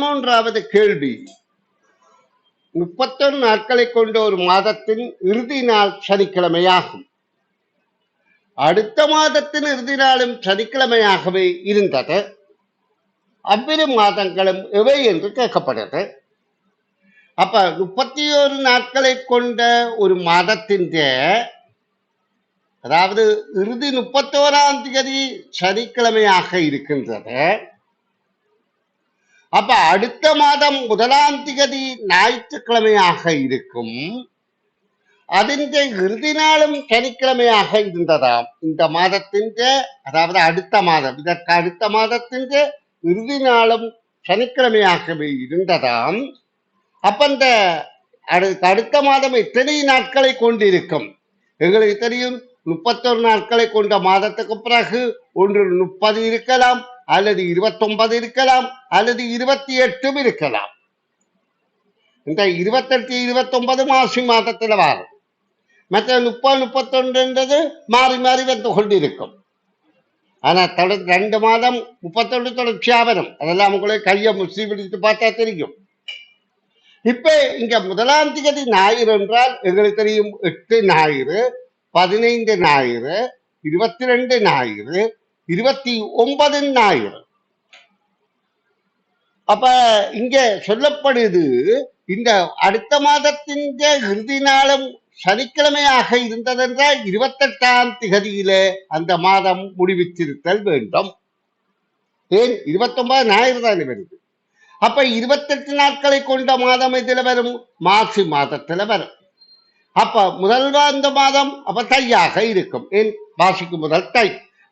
மூன்றாவது கேள்வி, 31 நாட்களை கொண்ட ஒரு மாதத்தின் இறுதி நாள் சனிக்கிழமையாகும். அடுத்த மாதத்தின் இறுதி நாளும் சனிக்கிழமையாகவே இருந்தது. அவ்விரு மாதங்களும் எவை என்று கேட்கப்படுது. அப்ப 31 நாட்களை கொண்ட ஒரு மாதத்தின் அதாவது இறுதி 31ஆம் தேதி சனிக்கிழமையாக இருக்கின்றது. அப்ப அடுத்த மாதம் 1ஆம் தேதி ஞாயிற்றுக்கிழமையாக இருக்கும். அதன் இறுதி நாளும் சனிக்கிழமையாக இருந்ததாம். இந்த மாதத்தின் அதாவது அடுத்த மாதம், இதற்கு அடுத்த மாதத்தின் இறுதி நாளும் சனிக்கிழமையாகவே இருந்ததாம். அப்ப இந்த அடுத்த மாதம் எத்தனை நாட்களை கொண்டிருக்கும்? எங்களுக்கு தெரியும், 31 நாட்களை கொண்ட மாதத்துக்கு பிறகு ஒன்று 30 இருக்கலாம், அல்லது 29 இருக்கலாம், அல்லது 28 இருக்கலாம். இந்த 28, 29 மாசி மாதத்தில் வரும். மற்ற 30, 31 மாறி மாறி வந்து கொண்டிருக்கும். ஆனா 2 மாதம் 31 தொடர்ச்சியா வரும். அதெல்லாம் உங்களுக்கு கையை முஸ்லி பிடித்து பார்த்தா தெரியும். இப்ப இங்க 1ஆம் தேதி ஞாயிறு என்றால் எங்களுக்கு தெரியும் 8 ஞாயிறு, 15 ஞாயிறு, 22 ஞாயிறு, 29 ஞாயிறு. அப்ப இங்க சொல்லப்படுது, இந்த அடுத்த மாதத்தின் இறுதி நாளும் சனிக்கிழமையாக இருந்ததென்றால் 28ஆம் திகதியில அந்த மாதம் முடிவித்திருத்தல் வேண்டும். ஏன் 29 ஞாயிறு தானே வருது. அப்ப 28 நாட்களை கொண்ட மாதம் இதுல வரும், மாசி மாதத்துல வரும். அப்ப முதல் அந்த மாதம் அப்ப தையாக இருக்கும். ஏன் மாசிக்கு முதல் தை.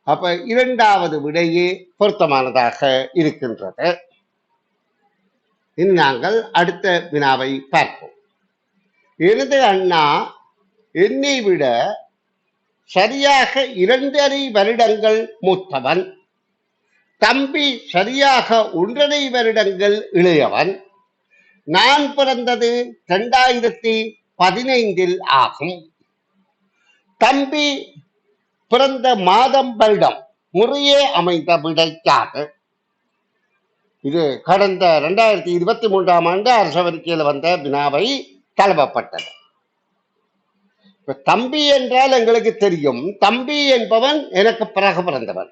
அப்ப இரண்டாவது விடையே பொருத்தமானதாக இருக்கின்றது. இனி நாங்கள் அடுத்த வினாவை பார்ப்போம். எனது அண்ணா என்னை விட சரியாக 2.5 வருடங்கள் மூத்தவன். தம்பி சரியாக 1.5 வருடங்கள் இளையவன். நான் பிறந்தது 2015 ஆகும். தம்பி பிறந்த மாதம் வருடம் முறையே அமைந்த விடைக்காக இது கடந்த 2023ஆம் ஆண்டு அரசவரிக்கையில் வந்த வினாவை தழுவப்பட்டது. இப்ப தம்பி என்றால் எங்களுக்கு தெரியும், தம்பி என்பவன் எனக்கு பிறகு பிறந்தவன்.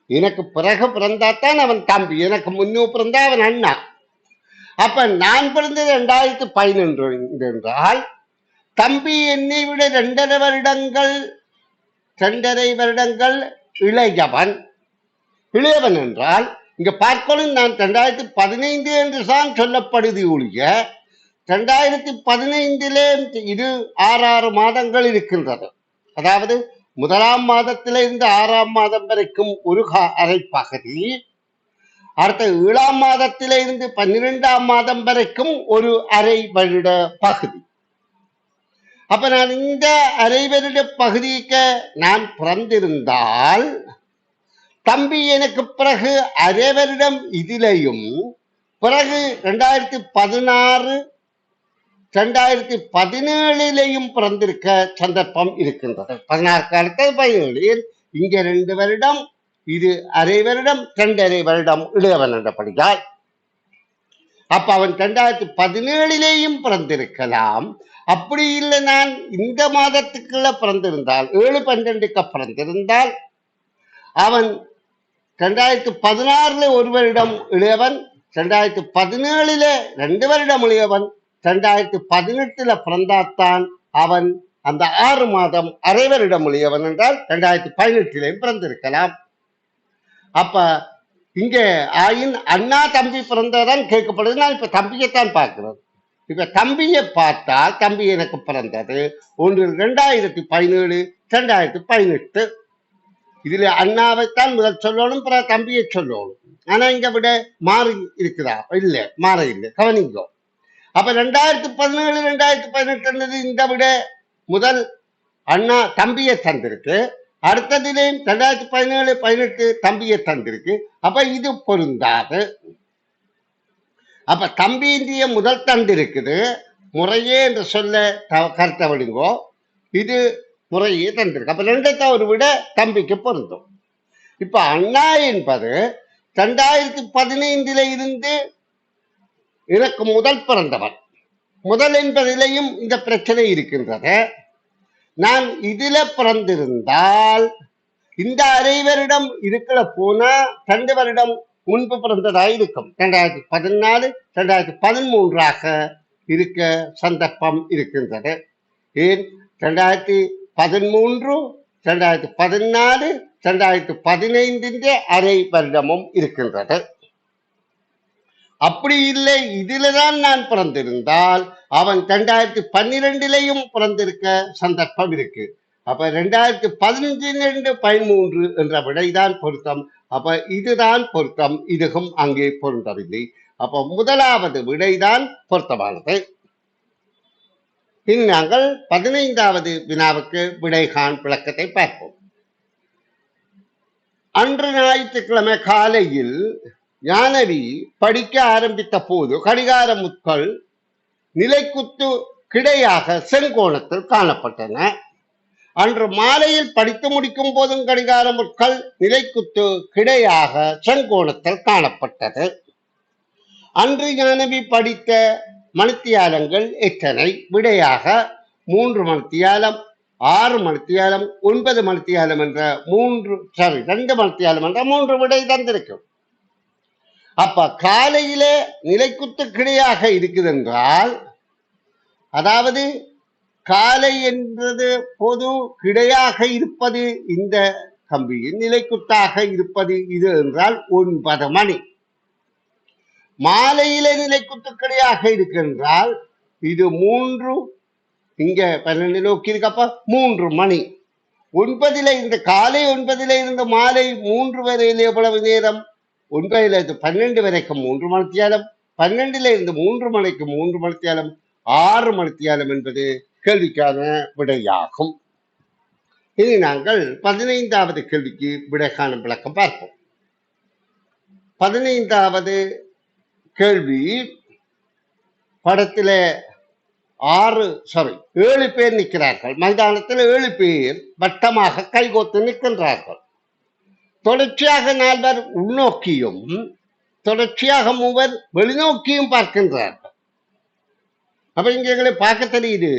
எனக்கு பிறகு பிறந்தாத்தான் அவன் தம்பி, எனக்கு முன்னே பிறந்தா அவன் அண்ணா. அப்ப நான் பிறந்தது 2011 என்றால் தம்பி என்னை விட 2.5 வருடங்கள் இளையவன். இளையவன் என்றால் இங்க பார்க்கணும், நான் 2015 என்று தான் சொல்லப்படுது ஒழிய 2015 இது 6 மாதங்கள் இருக்கின்றது. அதாவது 1ஆம் மாதத்திலிருந்து 6ஆம் மாதம் வரைக்கும் ஒரு அரை பகுதி, அடுத்த 7ஆம் மாதத்திலிருந்து 12ஆம் மாதம் வரைக்கும் ஒரு அரை வருட பகுதி. அப்ப நான் இந்த அரை வருட பகுதிக்கு நான் பிறந்திருந்தால் தம்பி எனக்கு பிறகு அரை வருடம் இதிலையும், பிறகு 2016, 2017 பிறந்திருக்க சந்தர்ப்பம் இருக்கின்றது. 16 அடுத்தது 17. இங்க 2 வருடம், இது அரை வருடம், 2.5 வருடம் இளையவன் என்றபடியால் அப்ப அவன் 2017 பிறந்திருக்கலாம். அப்படி இல்லை, நான் இந்த மாதத்துக்குள்ள பிறந்திருந்தால் 7/12 பிறந்திருந்தால் அவன் 2016 1 வருடம் இளையவன், 2017 2 வருடம் இளையவன், 2018 பிறந்தாத்தான் அவன் அந்த 6 மாதம் அரை வருடம் இளையவன் என்றால் 2018 பிறந்திருக்கலாம். அப்ப இங்க ஆயின் அண்ணா தம்பி பிறந்ததான் கேட்கப்படுது. நான் இப்ப தம்பியைத்தான் பார்க்கிறது. இப்ப தம்பியை பார்த்தால் தம்பி எனக்கு பிறந்தது 2017, 2018. இதுல அண்ணாவைத்தான் முதல் சொல்லணும், பிற தம்பியை சொல்லணும். ஆனா இங்க விட மாறி இருக்குதா? இல்ல, மாற இல்லை, கவனிங்கோ. அப்ப 2017, 2018 இந்த விட முதல் அண்ணா தம்பியை தந்திருக்கு. அடுத்ததிலேயும் 2017, 18 தம்பியை தந்திருக்கு. அப்ப இது பொருந்தாது. அப்ப தம்பி இந்திய முதல் தண்டு இருக்குது, முறையே என்று சொல்ல கருத்தை விடுங்கோ. இது முறையே தந்திருக்கு. அப்ப 2 விட தம்பிக்கு பொருந்தும். இப்ப அண்ணா என்பது 2015 இருந்து எனக்கு முதல் பிறந்தவர். முதல் என்பதிலேயும் இந்த பிரச்சனை இருக்கின்றது. நான் இதுல பிறந்திருந்தால் இந்த அரை வருடம் இருக்கிற போனா 2 வருடம் முன்பு பிறந்ததாக இருக்கும். 2014 2013 இருக்க சந்தர்ப்பம் இருக்கின்றது. ஏன் 2013 2014 2015 அரை வருடமும் இருக்கின்றது. அப்படி இல்லை, இதில்தான் நான் பிறந்திருந்தால் அவன் 2012 பிறந்திருக்க சந்தர்ப்பம் இருக்கு. அப்ப 2015 13 என்ற விடைதான் பொருத்தம். அப்ப இதுதான் பொருத்தம், இதுவும் அங்கே பொருந்தவில்லை. அப்ப முதலாவது விடைதான் பொருத்தமானது. இனி நாங்கள் 15வது வினாவுக்கு விடைகாண் விளக்கத்தை பார்ப்போம். அன்று ஞாயிற்றுக்கிழமை காலையில் ஞானவி படிக்க ஆரம்பித்த போது கடிகார முட்கள் நிலைக்குத்து கிடையாக செங்கோணத்தில் காணப்பட்டன. அன்று மாலையில் படித்து முடிக்கும் போதும் கடிகார முட்கள் நிலைக்குத்து கிடையாக செங்கோணத்தில் காணப்பட்டது. அன்று ஞானவி படித்த மணித்தியாலங்கள் எத்தனை? விடையாக 3 மணித்தியாலம், 6 மணித்தியாலம், 9 மணித்தியாலம் என்ற 2 மணித்தியாலம் என்ற 3 விடை தந்திருக்கும். அப்ப காலையில நிலைக்குத்து கிடையாக இருக்குது என்றால், அதாவது காலை என்பது பொது கிடையாக இருப்பது இந்த கம்பியின், நிலைக்குத்தாக இருப்பது இது என்றால் 9 மணி. மாலையில நிலைக்குத்து கிடையாக இருக்கின்றால் இது 3, இங்க 12 நோக்கி இருக்கப்ப 3 மணி. 9 இந்த காலை 9 இருந்து மாலை 3 வரையில் எவ்வளவு நேரம்? 9 இருந்து 12 வரைக்கும் 3 மணித்தியாலம், 12 இருந்து 3 மணிக்கு 3 மணித்தியாலம், 6 மணித்தியாலம் என்பது கேள்விக்கான விடையாகும். இனி நாங்கள் 15வது கேள்விக்கு விடை காணும் விளக்கம் பார்ப்போம். 15வது கேள்வி, படத்தில 7 பேர் நிற்கிறார்கள். மைதானத்தில் 7 பேர் வட்டமாக கைகோத்து நிற்கின்றார்கள். தொடர்ச்சியாக 4 பேர் உள்நோக்கியும் தொடர்ச்சியாக 3 பேர் வெளிநோக்கியும் பார்க்கின்றார்கள். அப்ப இங்க எங்களை பார்க்க தெரியுது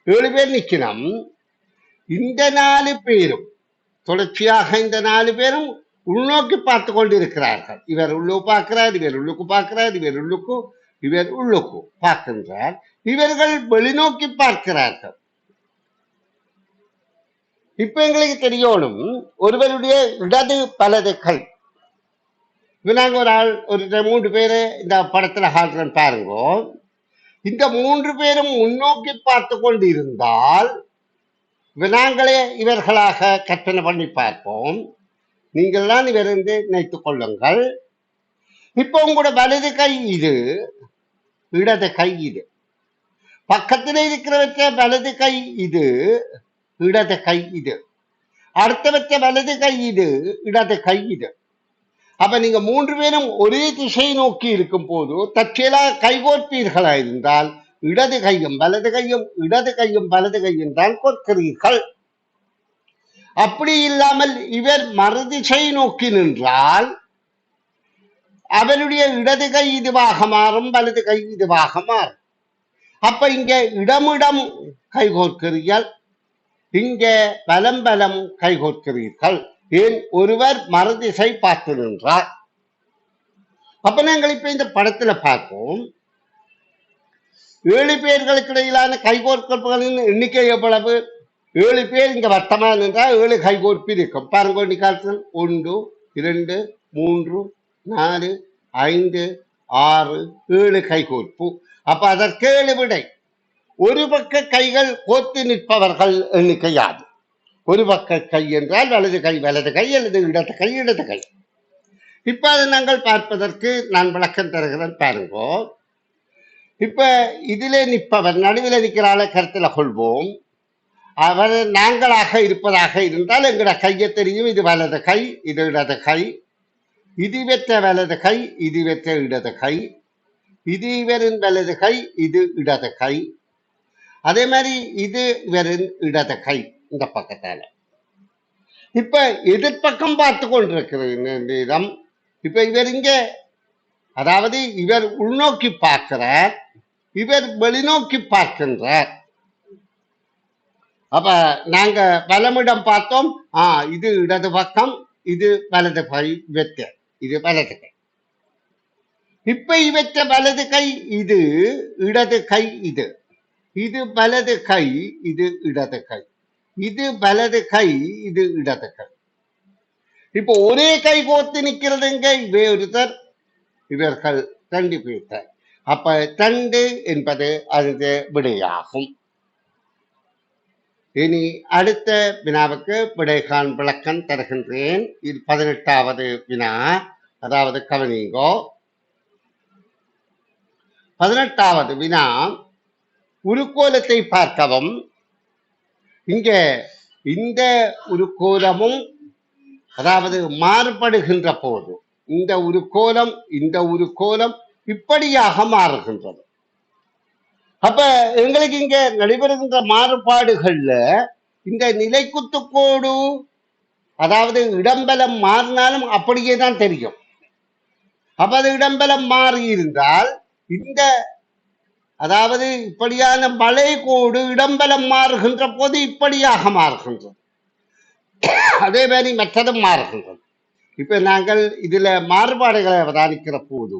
7 பேர் நிற்கணும். இந்த 4 பேரும் தொடர்ச்சியாக இந்த 4 பேரும் உள்நோக்கி பார்த்து கொண்டிருக்கிறார்கள். இவர் உள்ளுக்கு பார்க்கிறார், இவர் உள்ளுக்கு பார்க்கிறார், இவர் உள்ளுக்கு பார்க்கின்றார். இவர்கள் வெளிநோக்கி பார்க்கிறார்கள். இப்ப எங்களுக்கு தெரியணும் ஒருவருடைய இடது வலது கை. இப்ப நாங்க ஒரு 3 பேரு இந்த படத்துல காட்டுறேன் பாருங்க. இந்த 3 பேரும் முன்னோக்கி பார்த்து கொண்டு இருந்தால் நாங்களே இவர்களாக கற்பனை பண்ணி பார்ப்போம். நீங்கள் தான் இவர் என்று நினைத்துக் கொள்ளுங்கள். இப்ப உங்களோட வலது கை இது, இடது கை இது. பக்கத்தில் இருக்கிறவற்ற வலது கை இது, இடது கை இது. அடுத்தவற்ற வலது கை இது, இடது கை இது. அப்ப நீங்க 3 பேரும் ஒரே திசை நோக்கி இருக்கும் போது தற்செயலாக கைகோர்ப்பீர்களா இருந்தால் இடது கையும் வலது கையும், இடது கையும் வலது கையும் தான் கோர்க்கிறீர்கள். அப்படி இல்லாமல் இவர் மறுதிசை நோக்கி நின்றால் அவருடைய இடது கை இதுவாக மாறும், வலது கை இதுவாக மாறும். அப்ப இங்க இடமிடம் கைகோர்க்கிறீர்கள், இங்க பலம் பலம் கைகோர்க்கிறீர்கள். ஏன்? ஒருவர் மறுதிசை பார்த்து நின்றார். அப்ப நாங்கள் இப்ப இந்த படத்துல பார்ப்போம். 7 பேர்களுக்கு இடையிலான கைகோர்ப்புகளின் எண்ணிக்கை எவ்வளவு? 7 பேர் இங்க வட்டமா நின்றால் 7 கைகோர்ப்பு இருக்கும். பாருங்க, நிக்காலத்தில் 1 2 3 4 5 6 7 கைகோர்ப்பு. அப்ப அதற்கு 7 விடை. ஒரு பக்க கைகள் கோர்த்து நிற்பவர்கள் எண்ணிக்கை யாது? ஒரு பக்க கை என்றால் வலது கை வலது கை அல்லது இடது கை இடது கை. இப்ப அதை நாங்கள் பார்ப்பதற்கு நான் விளக்கம் தருகிறேன் பாருங்க. இப்ப இதிலே நிற்பவர் நடுவில் நிற்கிறாள கருத்துல கொள்வோம். அவர் நாங்களாக இருப்பதாக இருந்தால் எங்கட கையை தெரியும். இது வலது கை, இது இடது கை. இது வெற்ற வலது கை, இது வெற்ற இடது கை. இது இவரின் வலது கை, இது இடது கை. அதே மாதிரி இது இவரின் இடது கை இந்த பக்கத்தால. இப்ப எதிர்பக்கம் பார்த்து கொண்டிருக்கிற நேரம் இப்ப இவர் இங்க அதாவது இவர் உள்நோக்கி பார்க்கிறார், இவர் வெளிநோக்கி பார்க்கின்றார். அப்ப நாங்க வலமிடம் பார்த்தோம், இது இடது பக்கம், இது வலது கை வெற்ற, இது வலது கை. இப்ப இவற்ற வலது கை இது, இடது கை இது, இது வலது கை, இது இடது கை, இது வலது கை, இது இடது கை. இப்போ ஒரே கை கோர்த்து நிக்கிறதுங்க இவே ஒருத்தர், இவர்கள் 2 பேர். அப்ப 2 என்பது அது விடையாகும். இனி அடுத்த வினாவுக்கு விடைகாண் விளக்கம் தருகின்றேன். இது 18வது வினா. அதாவது கவனிங்கோ, 18வது வினா, உருக்கோலத்தை பார்க்கவும். இங்க இந்த உருக்கோலமும் அதாவது மாறுபடுகின்ற போது இந்த உருக்கோலம் இப்படியாக மாறுகின்றது. அப்ப எங்களுக்கு இங்க நடைபெறுகின்ற மாறுபாடுகள்ல இந்த நிலைக்குத்துக்கோடு அதாவது இடம்பலம் மாறினாலும் அப்படியே தான் தெரியும். அப்ப அது இடம்பலம் மாறி இருந்தால் இந்த அதாவது இப்படியான மலை கோடு இடம்பலம் மாறுகின்ற போது இப்படியாக மாறுகின்றது, அதே மாதிரி மற்றதும் மாறுகின்றது. இப்ப நாங்கள் இதுல மாறுபாடுகளை அவதானிக்கிற போது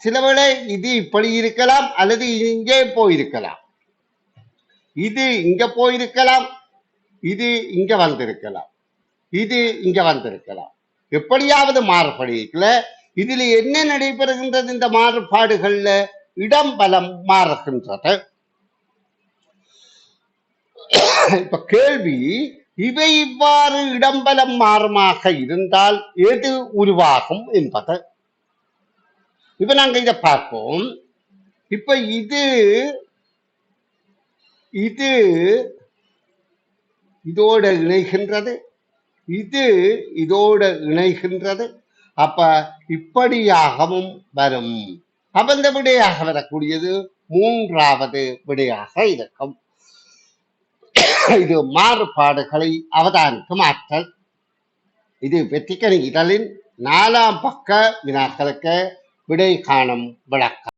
சிலவேளை இது இப்படி இருக்கலாம், அல்லது இங்கே போயிருக்கலாம், இது இங்க போயிருக்கலாம், இது இங்க வந்திருக்கலாம், இது இங்க வந்திருக்கலாம், எப்படியாவது மாறுபடுகிற. இதுல என்ன நடைபெறுகின்றது? இந்த மாறுபாடுகள்ல இடம்பலம் மாறுகின்றது. இப்ப கேள்வி, இவை இவ்வாறு இடம்பலம் மாறுமாக இருந்தால் எது உருவாகும் என்பது. இப்ப நாங்க இதை பார்ப்போம். இப்ப இது இதோட இணைகின்றது, இது இதோட இணைகின்றது. அப்ப இப்படியாகவும் வரும். அப்ப இந்த விடையாக வரக்கூடியது 3வது விடையாக இருக்கும். இது மாறுபாடுகளை அவதானிக்கும் ஆற்றல். இது வெற்றிக்கணி இதழின் 4ஆம் பக்க வினாக்களுக்கு விடை காணும் விளக்கம்.